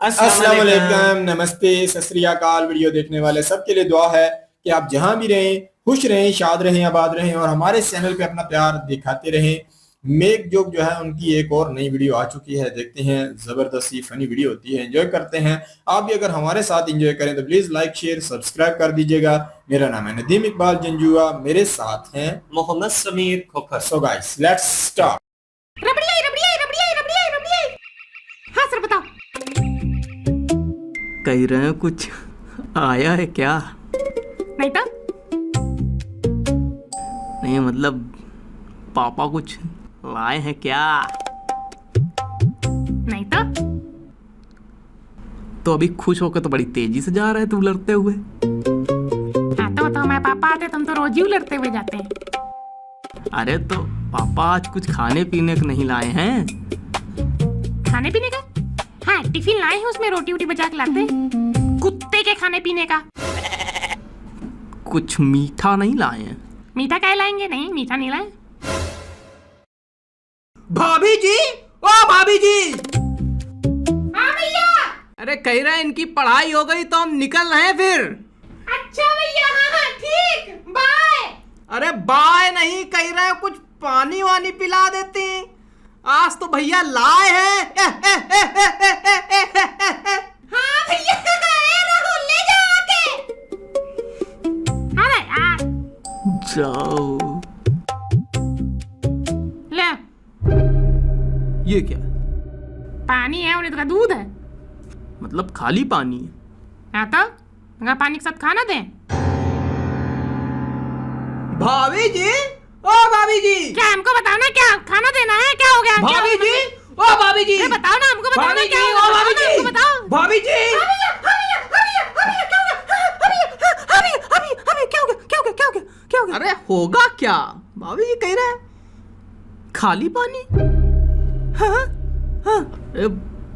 अस्सलाम वालेकुम, नमस्ते, सत श्री अकाल। वीडियो देखने वाले सबके लिए दुआ है कि आप जहां भी रहें खुश रहें, शाद रहें, आबाद रहें और हमारे चैनल पे अपना प्यार दिखाते रहें। मेक जोक जो है उनकी एक और नई वीडियो आ चुकी है, देखते हैं। जबरदस्ती फनी वीडियो होती है, एंजॉय करते हैं। आप भी अगर हमारे साथ एंजॉय करें तो प्लीज लाइक शेयर सब्सक्राइब कर दीजिएगा। मेरा नाम है नदीम इकबाल जंजुआ, मेरे साथ हैं Mohammad Sameer Khokhar. So guys let's start. हाँ सर बताओ। कह रहे हैं कुछ आया है क्या? नहीं तो नहीं मतलब पापा कुछ लाए हैं क्या? नहीं तो अभी खुश होकर तो बड़ी तेजी से जा रहे थे उलरते हुए। हाँ तो हमारे पापा आते, तुम तो रोज ही उलटते हुए जाते हैं। अरे तो पापा आज कुछ खाने पीने को नहीं लाए हैं? खाने पीने का? हाँ टिफिन लाए हैं, उसमें रोटी वोटी बचा के लाते हैं। कुत्ते के खाने पीने का। कुछ मीठा नहीं लाए हैं? मीठा क्या लाएंगे? नहीं मीठा नहीं लाए। भाभी जी, ओ भाभी जी। हाँ भैया। अरे कह रहे हैं इनकी पढ़ाई हो गई तो हम निकल रहे हैं फिर। अच्छा भैया, हाँ ठीक, बाय। अरे बाय नहीं, कह रहे हैं कुछ पानी वानी पिला देते हैं। आज तो भैया लाए हैं। हाँ भैया, राहुल ले जाओ आके। अरे यार जाओ। ले, ये क्या पानी है और इसका दूध है। मतलब खाली पानी है? हाँ तो अगर पानी के साथ खाना दें। भाभी जी, ओ भाभी जी। क्या हमको बताओ ना, क्या खाना देना है? क्या हो गया? भाभी जी, ओ भाभी जी। बताओ ना, हमको बताओ ना भाभी क्या जी, हो गया? ओ भाभी बताओ ना, जी। हमको बताओ। भाभी जी। अरे होगा क्या? भाभी जी कह रहे हैं खाली पानी। हाँ, हाँ। अरे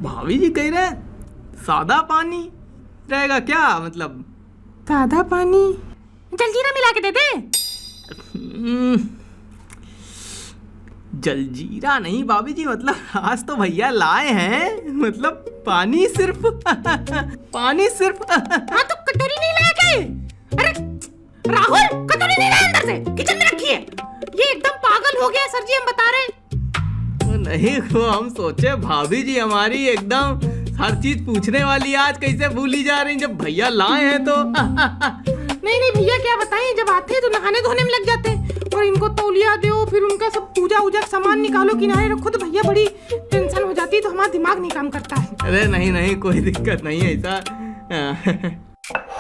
भाभी जी कह रहे हैं सादा पानी रहेगा क्या? मतलब सादा पानी जलजीरा मिला के दे दे। जलजीरा नहीं भाभी जी, मतलब आज तो भैया लाए हैं, मतलब पानी सिर्फ। पानी सिर्फ। हाँ तो कटोरी नहीं लाया क्या? अरे राहुल, कटोरी नहीं लाया अंदर से, किचन में रखी है। ये एकदम पागल हो गया सर जी, हम बता रहे हैं। नहीं वो हम सोचे भाभी जी हमारी एकदम हर चीज पूछने वाली आज कैसे भूली जा रही जब भैया लाए हैं तो। नहीं नहीं भैया, क्या बताएं, जब आते हैं तो नहाने धोने में लग जाते हैं और इनको तौलिया दो, फिर उनका सब पूजा उजा सामान निकालो, किनारे रखो, तो भैया बड़ी टेंशन हो जाती है, तो हमारा दिमाग नहीं काम करता है। अरे नहीं नहीं कोई दिक्कत नहीं है ऐसा।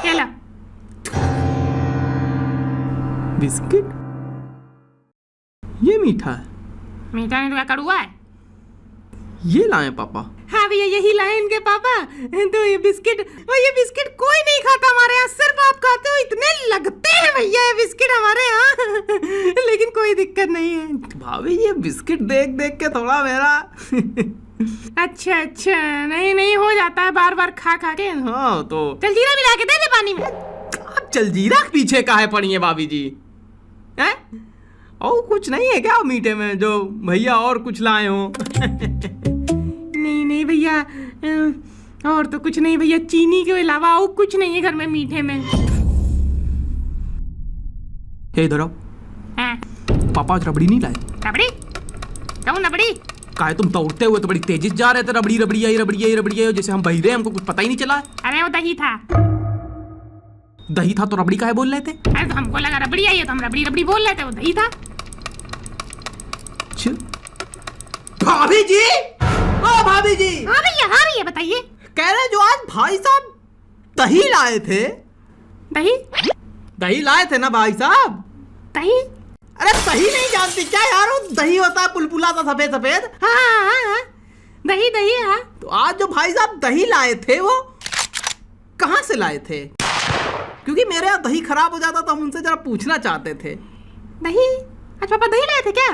क्या ला? बिस्किट? ये मीठा है? मीठा नहीं तो क्या कड़वा है? ये लाए पापा? हाँ भैया यही लाए इनके पापा। तो ये बिस्किट, और ये बिस्किट कोई नहीं खाता हमारे यहाँ, सिर्फ आप खाते हो। इतने लगते हैं भैया ये बिस्किट हमारे यहाँ। लेकिन कोई दिक्कत नहीं है। भाभी ये बिस्किट देख देख के थोड़ा मेरा। अच्छा अच्छा, नहीं नहीं हो जाता है बार बार खा खा के। हाँ तो जलजीरा मिला के दे दे पानी में। आप जलजीरा के पीछे काहे पड़ी है भाभी जी? हैं? और कुछ नहीं है क्या मीठे में जो भैया और कुछ लाए हो? नहीं नहीं भैया, और तो कुछ नहीं भैया, चीनी के अलावा और कुछ नहीं है घर में मीठे में। हे इधर आओ। हाँ। पापा आज रबड़ी नहीं लाए? रबड़ी? कौन रबड़ी? काहे तुम दौड़ते हुए तो बड़ी तेजी से जा रहे थे, रबड़ी रबड़ी आई रबड़ी आई रबड़ी आई, जैसे हम बहिरे हमको कुछ पता ही नहीं चला। अरे वो दही था। दही था तो रबड़ी काहे बोल रहे थे? अरे तो हमको लगा रबड़ी आई है तो हम रबड़ी रबड़ी बोल रहे थे, वो दही था। भाभी जी, ओ भाभी जी। हाँ भैया बताइए। कह रहे जो आज भाई साहब दही लाए थे। दही? दही लाए थे ना भाई साहब? दही? अरे दही नहीं जानती क्या यार? वो दही होता है पुलपुला सा सफेद सफेद। हाँ दही दही। हाँ तो आज जो भाई साहब दही लाए थे वो कहाँ से लाए थे? क्योंकि मेरे यहाँ दही खराब हो जाता तो हम उनसे जरा पूछना चाहते थे। दही? आज पापा दही लाए थे क्या?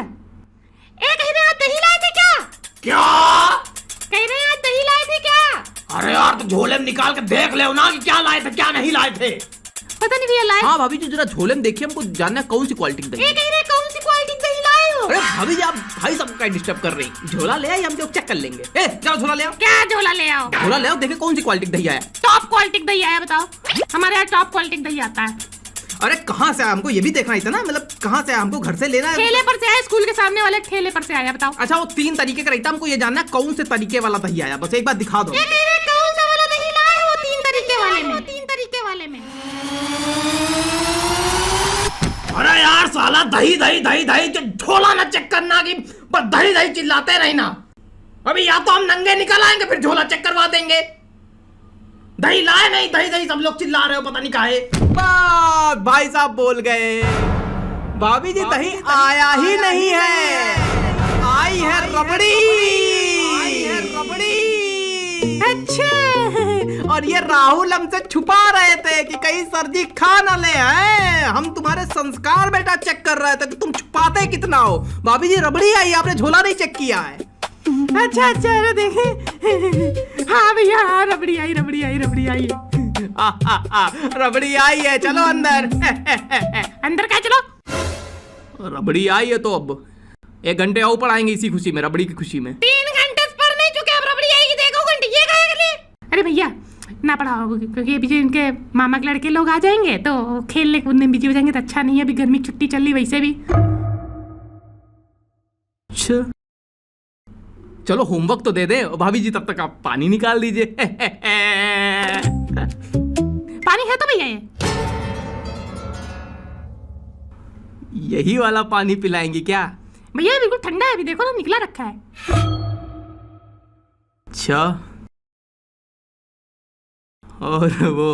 कह रहे आज दही लाए थे क्या? क्या कह रहे आज दही लाए थे क्या? अरे यार तो झोले में निकाल के देख ले ना कि क्या लाए थे क्या नहीं लाए थे। पता नहीं भैया लाए। हाँ भाभी जी जरा झोले में देखिए, हमको जानना है कौन सी क्वालिटी की दही। कह रहे कौन सी क्वालिटी दही लाए हो? अरे भाभी जी आप भाई साहब का डिस्टर्ब कर रही, झोला ले आई, हम लोग चेक कर लेंगे। ए जाओ झोला ले आओ। क्या झोला ले आओ? झोला ले आओ, देखे कौन सी क्वालिटी का दही आया। टॉप क्वालिटी का दही आया, बताओ। हमारे यहाँ टॉप क्वालिटी का दही आता है। अरे कहाँ से आया, हमको ये भी देखना ही था ना, मतलब कहाँ से आया, हमको घर से लेना है। ठेले पर से आया, स्कूल के सामने वाले ठेले पर से आया, बताओ। अच्छा वो 3 तरीके का रहता, हमको ये जानना है कौन से तरीके वाला दही आया, बस एक बार दिखा दो। कौन सा वाला दही लाए हो? 3 तरीके वाले में, 3 तरीके वाले में। अरे यार साला दही दही दही दही, जो झोला ना चेक करना कि बस दही दही चिल्लाते रही ना। अभी या तो हम नंगे निकल आएंगे फिर झोला चेक करवा देंगे। दही लाए नहीं, दही दही सब लोग चिल्ला रहे हो, पता नहीं काहे। बस भाई साहब बोल गए, भाभी जी दही आया ही नहीं है, आई है रबड़ी, आई है रबड़ी। अच्छा, और ये राहुल हमसे छुपा रहे थे कि कहीं सर जी खा न ले हैं। हम तुम्हारे संस्कार बेटा चेक कर रहे थे कि तुम छुपाते कितना हो। भाभी जी रबड़ी आई, आपने झोला नहीं चेक किया है। अच्छा अच्छा, अरे देखे। हाँ भैया, हाँ रबड़ी आई, रबड़ी आई, रबड़ी आई। रबड़ी आई है, चलो अंदर। अंदर क्या चलो? रबड़ी आई है तो अब 1 घंटे और पढ़ाएंगे इसी खुशी में, रबड़ी की खुशी में। 3 घंटे से पढ़ नहीं चुके, अब रबड़ी आएगी, देखो घंटे ये गए अगले। अरे भैया ना पढ़ाओ, क्योंकि अभी जो इनके मामा के लड़के लोग आ जाएंगे तो खेलने कूदने बिजी हो जाएंगे, तो अच्छा नहीं है। अभी गर्मी छुट्टी चल रही वैसे भी। अच्छा चलो होमवर्क तो दे दे भाभी जी, तब तक आप पानी निकाल दीजिए। पानी है तो भैया ये। यही वाला पानी पिलाएंगी क्या? भैया बिल्कुल ठंडा है, अभी देखो ना निकला रखा है। अच्छा और वो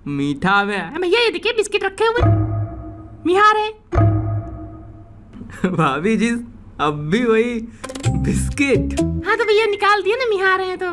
मीठा में? भैया ये देखिए बिस्किट रखे हुए, मिहार है। भाभी जी अब भी वही बिस्किट? हाँ तो भैया निकाल दिए ना, मिहार है तो।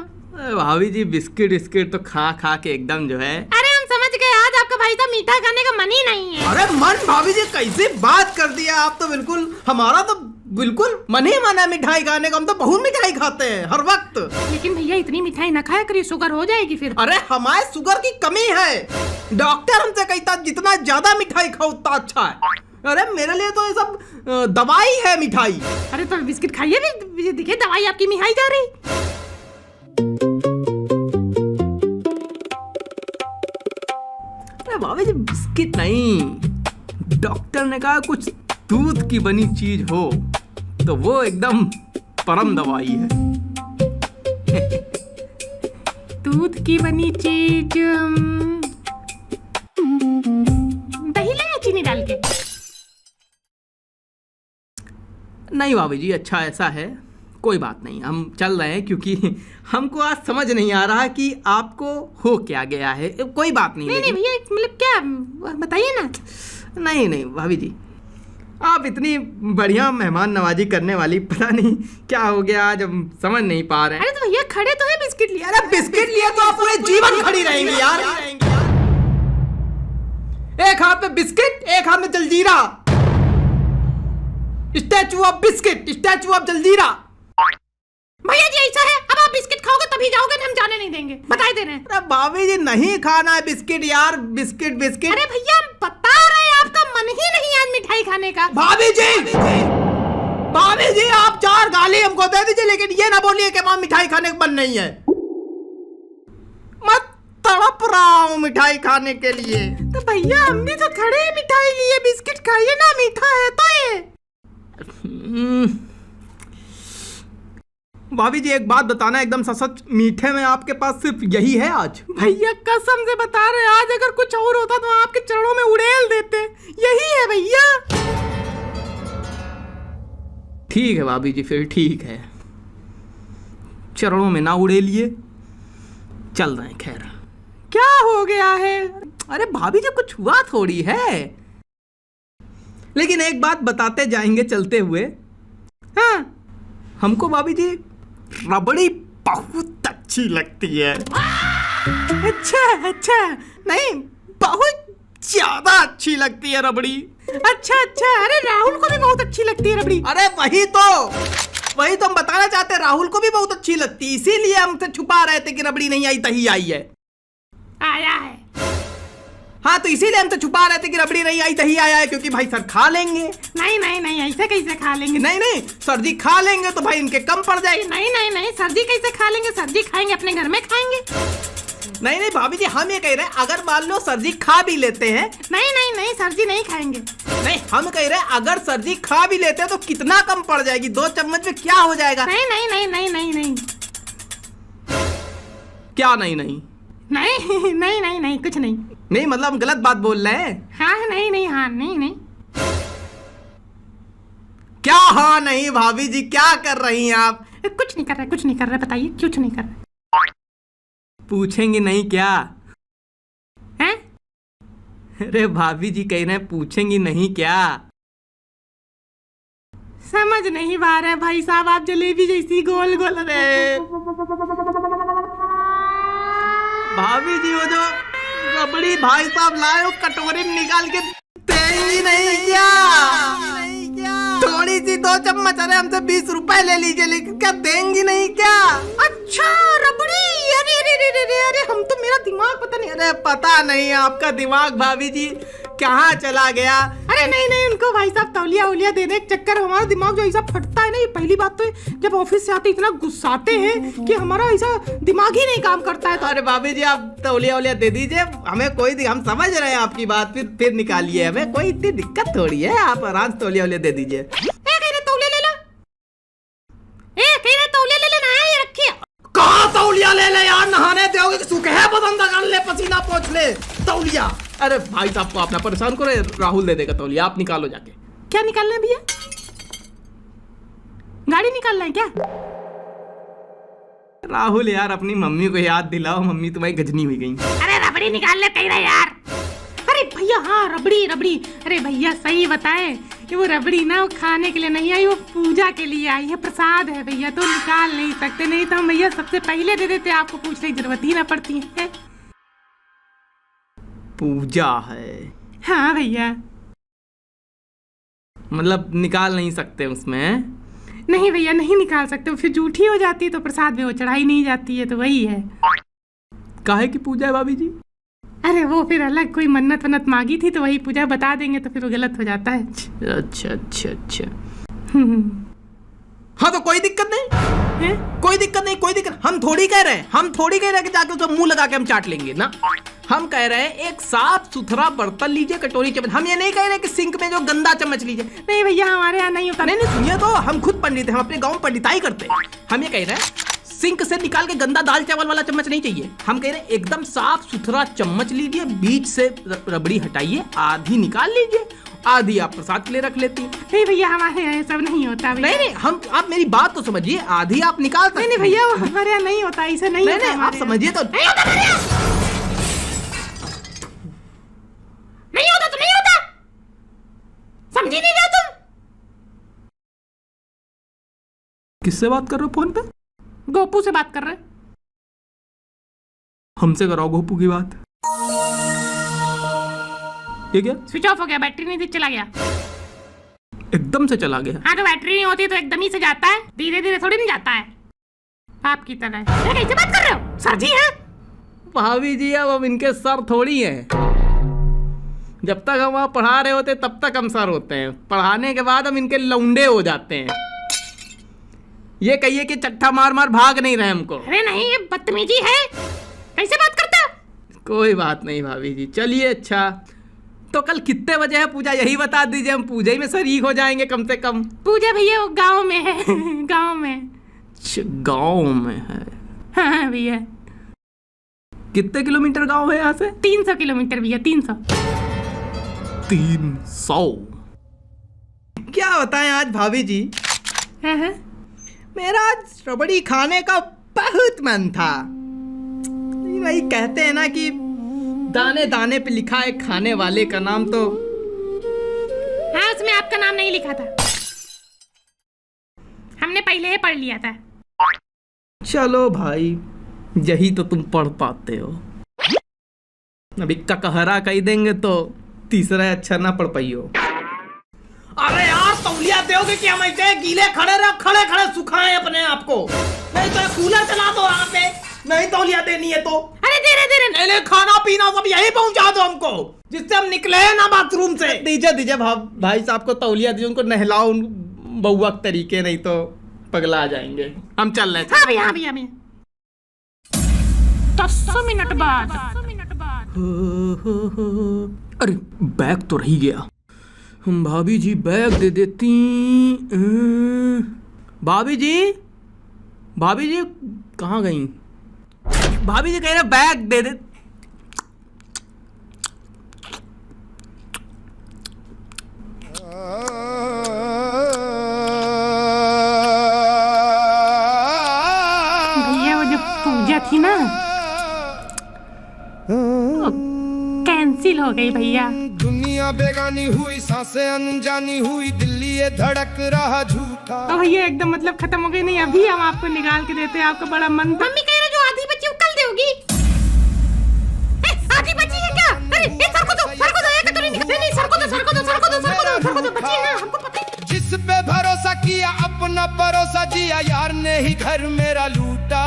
भाभी जी बिस्किट बिस्किट तो खा खा के एकदम जो है। अरे हम समझ गए, आज आपका भाई साहब मीठा खाने का मन ही नहीं है। अरे मन भाभी जी कैसे बात कर दिया आप तो, बिल्कुल हमारा तो बिल्कुल मन ही मन है मिठाई खाने का, हम तो बहुत मिठाई खाते हैं हर वक्त। लेकिन भैया इतनी मिठाई ना खाया करिए, शुगर हो जाएगी फिर। अरे हमारे शुगर की कमी है, डॉक्टर हमसे कहता जितना ज्यादा मिठाई खाओ उतना अच्छा है। अरे मेरे लिए तो ये सब दवाई है मिठाई। अरे तो बिस्किट खाइए भी, देखिए दवाई आपकी मिठाई जा रही। अरे भाभी जी बिस्किट नहीं, डॉक्टर ने कहा कुछ दूध की बनी चीज हो तो वो एकदम परम दवाई है। दूध की बनी चीज, दही लाया चीनी डाल के? नहीं भाभी जी अच्छा ऐसा है, कोई बात नहीं, हम चल रहे हैं क्योंकि हमको आज समझ नहीं आ रहा कि आपको हो क्या गया है। कोई बात नहीं। नहीं भैया मतलब क्या बताइए ना। नहीं नहीं भाभी जी आप इतनी बढ़िया मेहमान नवाजी करने वाली, पता नहीं क्या हो गया आज, हम समझ नहीं पा रहे हैं। अरे तो भैया खड़े तो है, बिस्किट लिया। अरे बिस्किट लिया तो आप पूरे जीवन खड़ी रहेंगी यार। एक हाथ में बिस्किट, एक हाथ में jaljeera. Statue of biscuit, statue of jaljeera. भैया जी ऐसा है, अब आप बिस्किट खाओगे तभी जाओगे, हम जाने नहीं देंगे, बता दे रहे हैं। अरे भाभी जी नहीं खाना है बिस्किट यार, बिस्किट बिस्किट। अरे भैया हम बता रहे हैं, आपका मन ही नहीं आज मिठाई खाने का। भाभी जी आप 4 गाली हमको दे दीजिए, लेकिन ये ना बोलिए कि वहां मिठाई खाने का मन नहीं है। मैं तड़प रहा हूँ मिठाई खाने के लिए। तो भैया हम भी तो खड़े हैं मिठाई लिए, बिस्किट खाइए ना, मीठा है तो ये। भाभी जी एक बात बताना एकदम सच, मीठे में आपके पास सिर्फ यही है आज? भैया कसम से बता रहे हैं, आज अगर कुछ और होता तो आपके चरणों में उड़ेल देते, यही है भैया। ठीक है भाभी जी फिर ठीक है, चरणों में ना उड़ेलिए, चल रहे हैं। खैर क्या हो गया है? अरे भाभी जी कुछ हुआ थोड़ी है, लेकिन एक बात बताते जाएंगे चलते हुए। हाँ हमको भाभी जी रबड़ी बहुत अच्छी लगती है। अच्छा नहीं बहुत ज्यादा अच्छी लगती है रबड़ी। अच्छा, अरे राहुल को भी बहुत अच्छी लगती है रबड़ी। अरे वही तो हम बताना चाहते हैं, राहुल को भी बहुत अच्छी लगती है, इसीलिए हमसे छुपा रहे थे कि रबड़ी नहीं आई तही आई है। आया है। हाँ हाँ तो इसीलिए हम तो छुपा रहे थे कि रबड़ी नहीं आई दही आया है, क्योंकि भाई सर खा लेंगे। नहीं नहीं नहीं, ऐसे कैसे खा लेंगे? नहीं नहीं सर जी खा लेंगे तो भाई इनके कम पड़ जाएगी। नहीं नहीं नहीं, सर जी कैसे खा लेंगे? सर जी खाएंगे अपने घर में खाएंगे। नहीं नहीं भाभी जी हम ये कह रहे हैं अगर मान लो सर जी खा भी लेते हैं। नहीं नहीं नहीं, सर जी नहीं खाएंगे। नहीं हम कह रहे हैं अगर सर जी खा भी लेते हैं तो कितना कम पड़ जाएगी? 2 चम्मच में क्या हो जाएगा? नहीं नहीं नहीं नहीं नहीं नहीं क्या नहीं नहीं नहीं नहीं नहीं नहीं, कुछ नहीं। नहीं मतलब हम गलत बात बोल रहे हैं? हाँ नहीं नहीं, हाँ नहीं नहीं। क्या हाँ नहीं भाभी जी क्या कर रही हैं आप? कुछ नहीं कर रहे, कुछ नहीं कर रहे, बताइए कुछ नहीं कर रहे। पूछेंगी नहीं क्या? हैं? अरे भाभी जी कह रहे हैं पूछेंगी नहीं क्या? समझ नहीं पा रहे भाई साहब, आप जलेबी जैसी गोल गोल। अरे भाभी जी वो जो रबड़ी भाई साहब लाए हो कटोरी में निकाल के देंगी नहीं क्या? थोड़ी सी 2 चम्मच, अरे हमसे 20 रुपए ले लीजिए, लेकिन क्या देंगी नहीं क्या? अच्छा रबड़ी, अरे अरे अरे अरे अरे, हम तो मेरा दिमाग पता नहीं। अरे पता नहीं आपका दिमाग भाभी जी कहाँ चला गया? अरे नहीं नहीं, उनको भाई साहब तौलिया उलिया देने के चक्कर हमारा दिमाग जो ऐसा फटता है ना, ये पहली बात तो है, जब ऑफिस से आते इतना गुस्साते हैं कि हमारा ऐसा दिमाग ही नहीं काम करता है। अरे भाभी जी आप तौलिया उलिया दे दीजिए, हमें कोई हम समझ रहे हैं आपकी बात, फिर निकालिए, हमें कोई इतनी दिक्कत थोड़ी है, आप आराम से तौलिया उलिया दे दीजिए। तौलिया ले लो, तौलिया ले लेना है, ये रखिए। कहाँ तौलिया ले ले यार, नहाने दोगे कि सूखे है बदन कर ले, पसीना पोंछ ले तौलिया। अरे भाई साहब को अपना परेशान करो, राहुल दे देगा तौलिया, आप निकालो जाके। क्या निकालना है भैया? गाड़ी निकालना है क्या? राहुल यार अपनी मम्मी को याद दिलाओ, मम्मी तुम्हारी गजनी हुई गई। अरे रबड़ी निकाल ले कह रहे यार। अरे भैया हाँ रबड़ी रबड़ी, अरे भैया सही बताए कि वो रबड़ी ना वो खाने के लिए नहीं आई, वो पूजा के लिए आई है, प्रसाद है भैया, तो निकाल नहीं सकते, नहीं तो हम भैया सबसे पहले दे देते, आपको पूछने की जरूरत ही ना पड़ती है। पूजा है? हाँ भैया। मतलब निकाल नहीं सकते उसमें? नहीं भैया नहीं निकाल सकते, फिर जूठी हो जाती है तो प्रसाद में वो चढ़ाई नहीं जाती है, तो वही है। काहे की पूजा है भाभी जी? अरे वो फिर अलग कोई मन्नत वन्नत मांगी थी तो वही पूजा बता देंगे तो फिर वो गलत हो जाता है। अच्छा अच्छा अच्छा। हाँ तो कोई दिक्कत नहीं है? कोई दिक्कत नहीं, कोई दिक्कत। हम थोड़ी कह रहे हैं कि जाके उसको मुंह लगा के हम चाट लेंगे ना। हम कह रहे हैं एक साफ सुथरा बर्तन लीजिए, कटोरी चम्मच। हम ये नहीं कह रहे कि सिंक में जो गंदा चम्मच लीजिए। नहीं भैया हमारे यहाँ नहीं होता। नहीं सुनिए तो, हम खुद पंडित हैं, हम अपने गाँव में पंडिताई करते हैं। हम ये कह रहे हैं सिंक से निकाल के गंदा दाल चावल वाला चम्मच नहीं चाहिए। हम कह रहे हैं एकदम साफ सुथरा चम्मच लीजिए, बीच से रबड़ी हटाइए, आधी निकाल लीजिए, आधी आप प्रसाद के लिए रख लेती हैं। नहीं भैया हमारे यहाँ सब नहीं होता। नहीं हम, आप मेरी बात तो समझिए, आधी आप निकाल सकते। नहीं भैया हमारे यहाँ नहीं होता, ऐसा नहीं होता। आप समझिए तो। नहीं होता तो नहीं होता, समझी नहीं रहे तुम? किससे बात कर रहे हो फोन पे? गोपू से बात कर रहे। हमसे कराओ गोपू की बात। ये क्या? स्विच ऑफ हो गया, बैटरी नहीं थी, चला गया। एकदम से चला गया? हाँ तो बैटरी नहीं होती तो एकदम ही से जाता है, धीरे धीरे थोड़ी नहीं जाता है, आपकी तरह। कैसे बात कर रहे हो? सर जी हैं? भाभी जी अब इनके सर थोड़ी हैं। जब तक हम वहाँ पढ़ा रहे होते तब तक हम सर होते हैं, पढ़ाने के बाद हम इनके लौंडे हो जाते हैं। ये कहिए कि चट्टा मार मार भाग नहीं रहे हमको। अरे नहीं ये बदतमीजी है, कैसे बात करता? कोई बात नहीं भाभी जी, चलिए। अच्छा तो कल कितने बजे है पूजा, यही बता दीजिए, हम पूजा ही में शरीक हो जाएंगे कम से कम। पूजा भैया वो गांव में है। गांव में। गांव में है? हाँ भैया। कितने किलोमीटर गांव है यहाँ से? 300 किलोमीटर भैया, 300। 300? क्या बताएं आज भाभी जी, मेरा आज रबड़ी खाने का बहुत मन था। वही कहते हैं ना कि दाने दाने पे लिखा है खाने वाले का नाम, तो हाँ उसमें आपका नाम नहीं लिखा था, हमने पहले ही पढ़ लिया था। चलो भाई यही तो तुम पढ़ पाते हो, अभी ककहरा कही देंगे तो तीसरा अच्छा ना पढ़ पाई हो। अरे यार तौलिया दोगे कि हम ऐसे गीले खड़े रहो, खड़े खड़े सुखाएं अपने आप को, नहीं तो कूलर चला दो वहाँ पे, नहीं तौलिया देनी है तो। अरे धीरे धीरे नहीं खाना पीना सब यही पहुँचा दो हमको, जिससे हम निकले हैं ना बाथरूम से। दीजिए दीजिए भाई साहब को तौलिया दीजिए, उनको नहलाओ उन बउआ के तरीके, नहीं तो पगला जाएंगे। हम चल रहे हैं। हाँ भैया, हाँ भैया, भैया 10 मिनट बाद। अरे बैग तो रह गया। भाभी जी बैग दे देती। भाभी जी, भाभी जी कहाँ गई? भाभी जी कह रहे बैग दे दे। भैया वो जो पूजा थी ना, कैंसिल हो गई भैया। दुनिया बेगानी हुई, सांसें अनजानी हुई, दिल्ली ये धड़क रहा झूठा। तो भैया एकदम मतलब खत्म हो गई। नहीं अभी हम आपको निकाल के देते हैं, आपका बड़ा मन। मम्मी कह रहे जो आधी बची वो कल दोगी। आधी बची है क्या? अरे ये सर को दो, सर को दो, एक तो नहीं, सर को दो, सर को दो, सर को दो, सर को दो, सर को दो, बची है ना, हमको पता है। जिस पे भरोसा किया अपना भरोसा जिया, यार ने ही घर मेरा लूटा।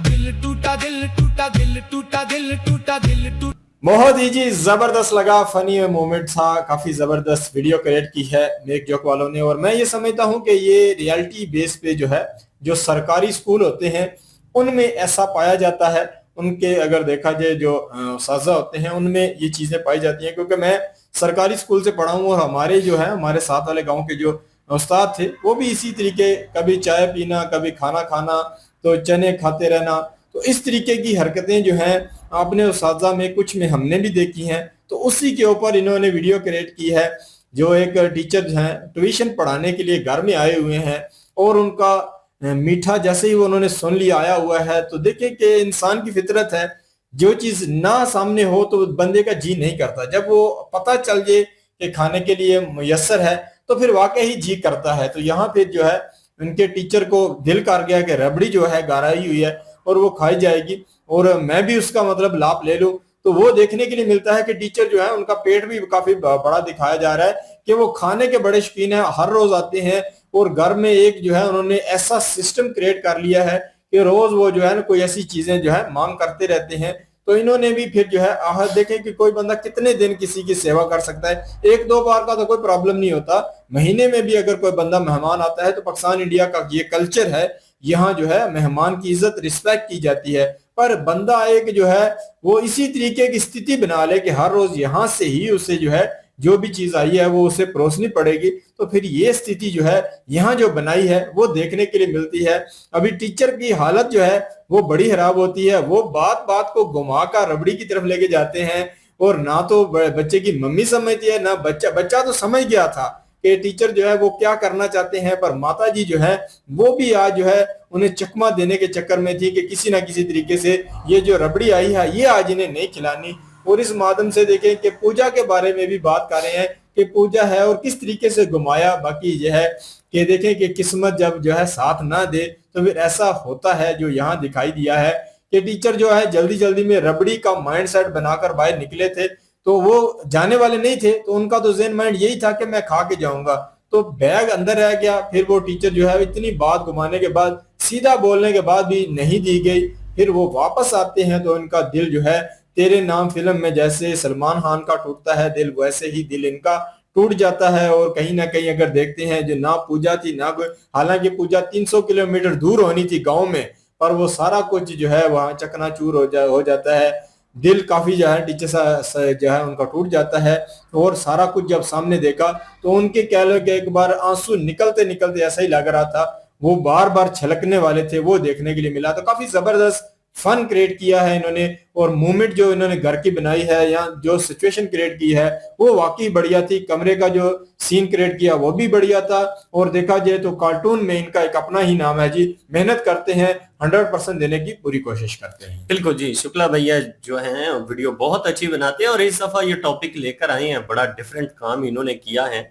दिल टूटा, दिल टूटा, दिल टूटा, दिल टूटा, दिल टूटा। बहुत ही जी जबरदस्त लगा, फनी मोमेंट था, काफी जबरदस्त वीडियो क्रिएट की है मेक जोक वालों ने। और मैं ये समझता हूँ कि ये रियलिटी बेस पे जो है, जो सरकारी स्कूल होते हैं उनमें ऐसा पाया जाता है। उनके अगर देखा जाए जो साजा होते हैं उनमें ये चीजें पाई जाती हैं, क्योंकि मैं सरकारी स्कूल से पढ़ा हूँ और हमारे जो है हमारे साथ वाले गाँव के जो उस्ताद थे वो भी इसी तरीके, कभी चाय पीना, कभी खाना खाना, तो चने खाते रहना, तो इस तरीके की हरकतें जो हैं अपने उस्तादा में कुछ में हमने भी देखी हैं। तो उसी के ऊपर इन्होंने वीडियो क्रिएट की है। जो एक टीचर हैं ट्यूशन पढ़ाने के लिए घर में आए हुए हैं और उनका मीठा जैसे ही वो उन्होंने सुन लिया आया हुआ है, तो देखें कि इंसान की फितरत है, जो चीज ना सामने हो तो बंदे का जी नहीं करता। जब वो पता चल जाए कि खाने के लिए मुयस्सर है तो फिर वाकई ही जी करता है। तो यहाँ पे जो है उनके टीचर को दिल कर गया कि रबड़ी जो है गाराई हुई है और वो खाई जाएगी और मैं भी उसका मतलब लाभ ले लूं। तो वो देखने के लिए मिलता है कि टीचर जो है उनका पेट भी काफी बड़ा दिखाया जा रहा है कि वो खाने के बड़े शौकीन है, हर रोज आते हैं और घर में एक जो है उन्होंने ऐसा सिस्टम क्रिएट कर लिया है कि रोज वो जो है ना कोई ऐसी चीजें जो है मांग करते रहते हैं। तो इन्होंने भी फिर जो है आहत देखें कि कोई बंदा कितने दिन किसी की सेवा कर सकता है। एक दो बार का तो कोई प्रॉब्लम नहीं होता, महीने में भी अगर कोई बंदा मेहमान आता है तो पाकिस्तान इंडिया का ये कल्चर है, यहाँ जो है मेहमान की इज्जत रिस्पेक्ट की जाती है। पर बंदा एक जो है वो इसी तरीके की स्थिति बना ले कि हर रोज यहाँ से ही उसे जो है जो भी चीज आई है वो उसे परोसनी पड़ेगी, तो फिर ये स्थिति जो है यहाँ जो बनाई है वो देखने के लिए मिलती है। अभी टीचर की हालत जो है वो बड़ी खराब होती है, वो बात बात को घुमा कर रबड़ी की तरफ लेके जाते हैं और ना तो बच्चे की मम्मी समझती है ना बच्चा तो समझ गया था कि टीचर जो है वो क्या करना चाहते हैं, पर माता जी जो है वो भी आज जो है उन्हें चकमा देने के चक्कर में थी कि किसी ना किसी तरीके से ये जो रबड़ी आई है ये आज इन्हें नहीं खिलानी। और इस माध्यम से देखें कि पूजा के बारे में भी बात कर रहे हैं कि पूजा है और किस तरीके से घुमाया। बाकी यह है कि देखें कि किस्मत जब जो है साथ ना दे तो फिर ऐसा होता है जो यहाँ दिखाई दिया है कि टीचर जो है जल्दी जल्दी में रबड़ी का माइंड सेट बनाकर बाहर निकले थे, तो वो जाने वाले नहीं थे, तो उनका तो ज़हन माइंड यही था कि मैं खा के जाऊंगा, तो बैग अंदर रह गया। फिर वो टीचर जो है इतनी बात घुमाने के बाद, सीधा बोलने के बाद भी नहीं दी गई, फिर वो वापस आते हैं तो उनका दिल जो है तेरे नाम फिल्म में जैसे सलमान खान का टूटता है दिल, वैसे ही दिल इनका टूट जाता है। और कहीं ना कहीं अगर देखते हैं जो ना पूजा थी ना कोई, हालांकि पूजा 300 किलोमीटर दूर होनी थी गांव में, पर वो सारा कुछ जो है वहां चकनाचूर हो जाता है। दिल काफी जो है टीचर जो है उनका टूट जाता है और सारा कुछ जब सामने देखा तो उनके कह लो कि एक बार आंसू निकलते निकलते ऐसा ही लग रहा था, वो बार बार छलकने वाले थे, वो देखने के लिए मिला। तो काफी जबरदस्त फन क्रिएट किया है इन्होंने और मूवमेंट जो इन्होंने घर की बनाई है या जो सिचुएशन क्रिएट की है वो वाकई बढ़िया थी। कमरे का जो सीन क्रिएट किया वो भी बढ़िया था। और देखा जाए तो कार्टून में इनका एक अपना ही नाम है जी, मेहनत करते हैं, 100% देने की पूरी कोशिश करते हैं। बिल्कुल जी, शुक्ला भैया जो हैं वीडियो बहुत अच्छी बनाते हैं और इस दफा ये टॉपिक लेकर आए हैं, बड़ा डिफरेंट काम इन्होंने किया है।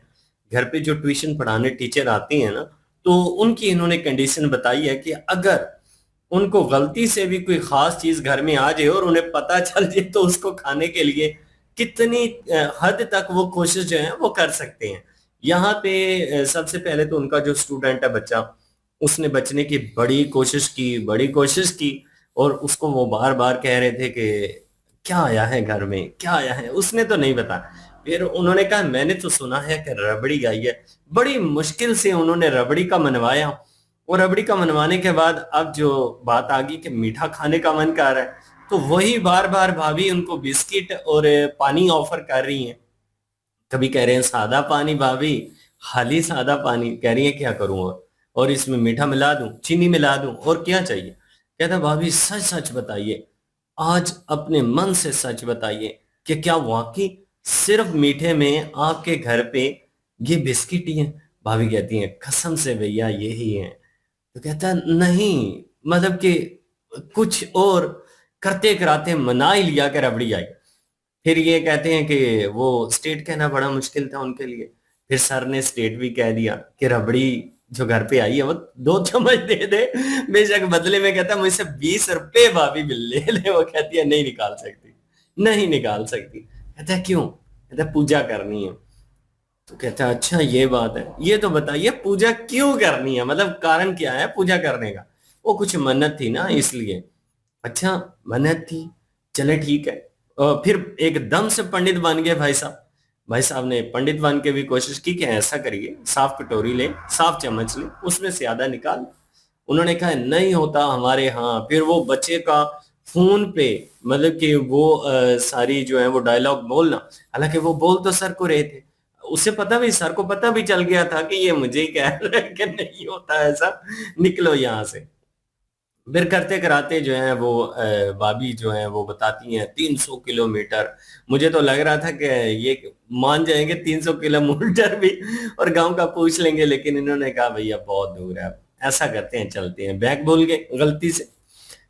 घर पे जो ट्यूशन पढ़ाने टीचर आती हैं ना, तो उनकी इन्होंने कंडीशन बताई है कि अगर उनको गलती से भी कोई खास चीज घर में आ जाए और उन्हें पता चल जाए तो उसको खाने के लिए कितनी हद तक वो कोशिश जो है वो कर सकते हैं। यहाँ पे सबसे पहले तो उनका जो स्टूडेंट है बच्चा, उसने बचने की बड़ी कोशिश की और उसको वो बार बार कह रहे थे कि क्या आया है घर में, क्या आया है, उसने तो नहीं बताया। फिर उन्होंने कहा मैंने तो सुना है कि रबड़ी आई है। बड़ी मुश्किल से उन्होंने रबड़ी का मनवाया, और रबड़ी का मनवाने के बाद अब जो बात आ गई कि मीठा खाने का मन कर रहा है, तो वही बार बार भाभी उनको बिस्किट और पानी ऑफर कर रही हैं। कभी कह रहे हैं सादा पानी भाभी, खाली सादा पानी, कह रही है क्या करूं, और इसमें मीठा मिला दूं, चीनी मिला दूं, और क्या चाहिए। कहता भाभी सच सच बताइए, आज अपने मन से सच बताइए कि क्या वाकई सिर्फ मीठे में आपके घर पे ये बिस्किट ही है। भाभी कहती हैं कसम से भैया यही है। तो कहता है नहीं, मतलब कि कुछ और करते कराते मना ही लिया कि रबड़ी आई। फिर ये कहते हैं कि वो स्टेट कहना बड़ा मुश्किल था उनके लिए। फिर सर ने स्टेट भी कह दिया कि रबड़ी जो घर पे आई है वो 2 चम्मच दे दे, बेशक बदले में कहता मुझसे 20 रुपए भाभी बिल ले ले। वो कहती है नहीं निकाल सकती, नहीं निकाल सकती। कहता है क्यों? कहता है पूजा करनी है। तो कहता है अच्छा ये बात है, ये तो बताइए पूजा क्यों करनी है, मतलब कारण क्या है पूजा करने का? वो कुछ मन्नत थी ना इसलिए। अच्छा मन्नत थी, चले ठीक है। फिर एकदम से पंडित बन गए भाई साहब। भाई साहब ने पंडित बन के भी कोशिश की कि ऐसा करिए, साफ कटोरी ले, साफ चम्मच ले, उसमें से आधा निकाल। उन्होंने कहा नहीं होता हमारे यहाँ। फिर वो बच्चे का फोन पे मतलब कि वो सारी जो है वो डायलॉग बोलना, हालांकि वो बोल तो सर को रहे थे, उसे पता भी, सर को पता भी चल गया था कि ये मुझे ही कह रहा है कि नहीं होता ऐसा, निकलो यहाँ से। फिर करते कराते जो है वो भाभी जो है वो बताती हैं 300 किलोमीटर। मुझे तो लग रहा था कि ये मान जाएंगे 300 किलोमीटर भी और गांव का पूछ लेंगे, लेकिन इन्होंने कहा भैया बहुत दूर है, ऐसा करते हैं चलते हैं। बैग भूल गए गलती से।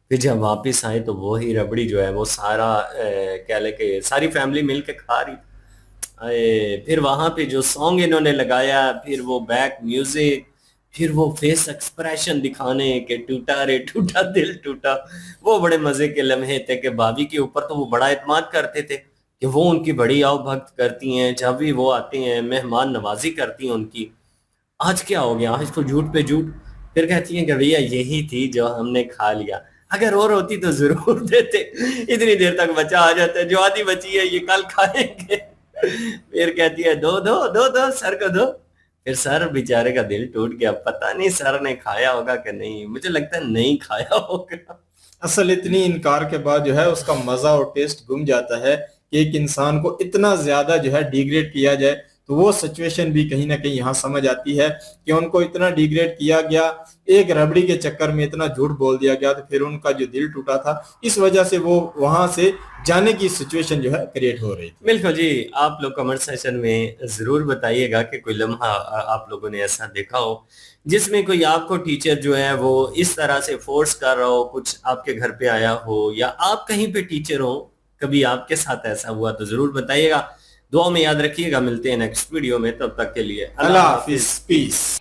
फिर जब वापस आए तो वो ही रबड़ी जो है वो सारा कह ले के सारी फैमिली मिल के खा रही। फिर वहां पे जो सॉन्ग इन्होंने लगाया, फिर वो बैक म्यूजिक, फिर वो फेस एक्सप्रेशन दिखाने के टूटा रे टूटा दिल टूटा, वो बड़े मजे के लम्हे थे कि भाभी के ऊपर तो वो बड़ा एतमाद करते थे कि वो उनकी बड़ी आओ भक्त करती हैं, जब भी वो आते हैं मेहमान नवाजी करती हैं उनकी। आज क्या हो गया, आज तो झूठ पे झूठ। फिर कहती हैं कि भैया यही थी जो हमने खा लिया, अगर और होती तो जरूर देते, इतनी देर तक बचा आ जाता है, जो आधी बची है ये कल खाएंगे। फिर कहती है दो दो दो दो सर को दो। फिर सर बेचारे का दिल टूट गया, पता नहीं सर ने खाया होगा कि नहीं, मुझे लगता है नहीं खाया होगा। असल इतनी इनकार के बाद जो है उसका मजा और टेस्ट गुम जाता है कि एक इंसान को इतना ज्यादा जो है डिग्रेड किया जाए। तो वो सिचुएशन भी कहीं ना कहीं यहाँ समझ आती है कि उनको इतना डिग्रेड किया गया, एक रबड़ी के चक्कर में इतना झूठ बोल दिया गया, तो फिर उनका जो दिल टूटा था इस वजह से वो वहां से जाने की सिचुएशन जो है क्रिएट हो रही थी। बिल्कुल जी, आप लोग कमेंट सेक्शन में जरूर बताइएगा कि कोई लम्हा आप लोगों ने ऐसा देखा हो जिसमें कोई आपको टीचर जो है वो इस तरह से फोर्स कर रहा हो, कुछ आपके घर पे आया हो, या आप कहीं पे टीचर हो, कभी आपके साथ ऐसा हुआ तो जरूर बताइएगा। दुआ में याद रखिएगा, मिलते हैं नेक्स्ट वीडियो में, तब तक के लिए अल्लाह हाफिज, पीस।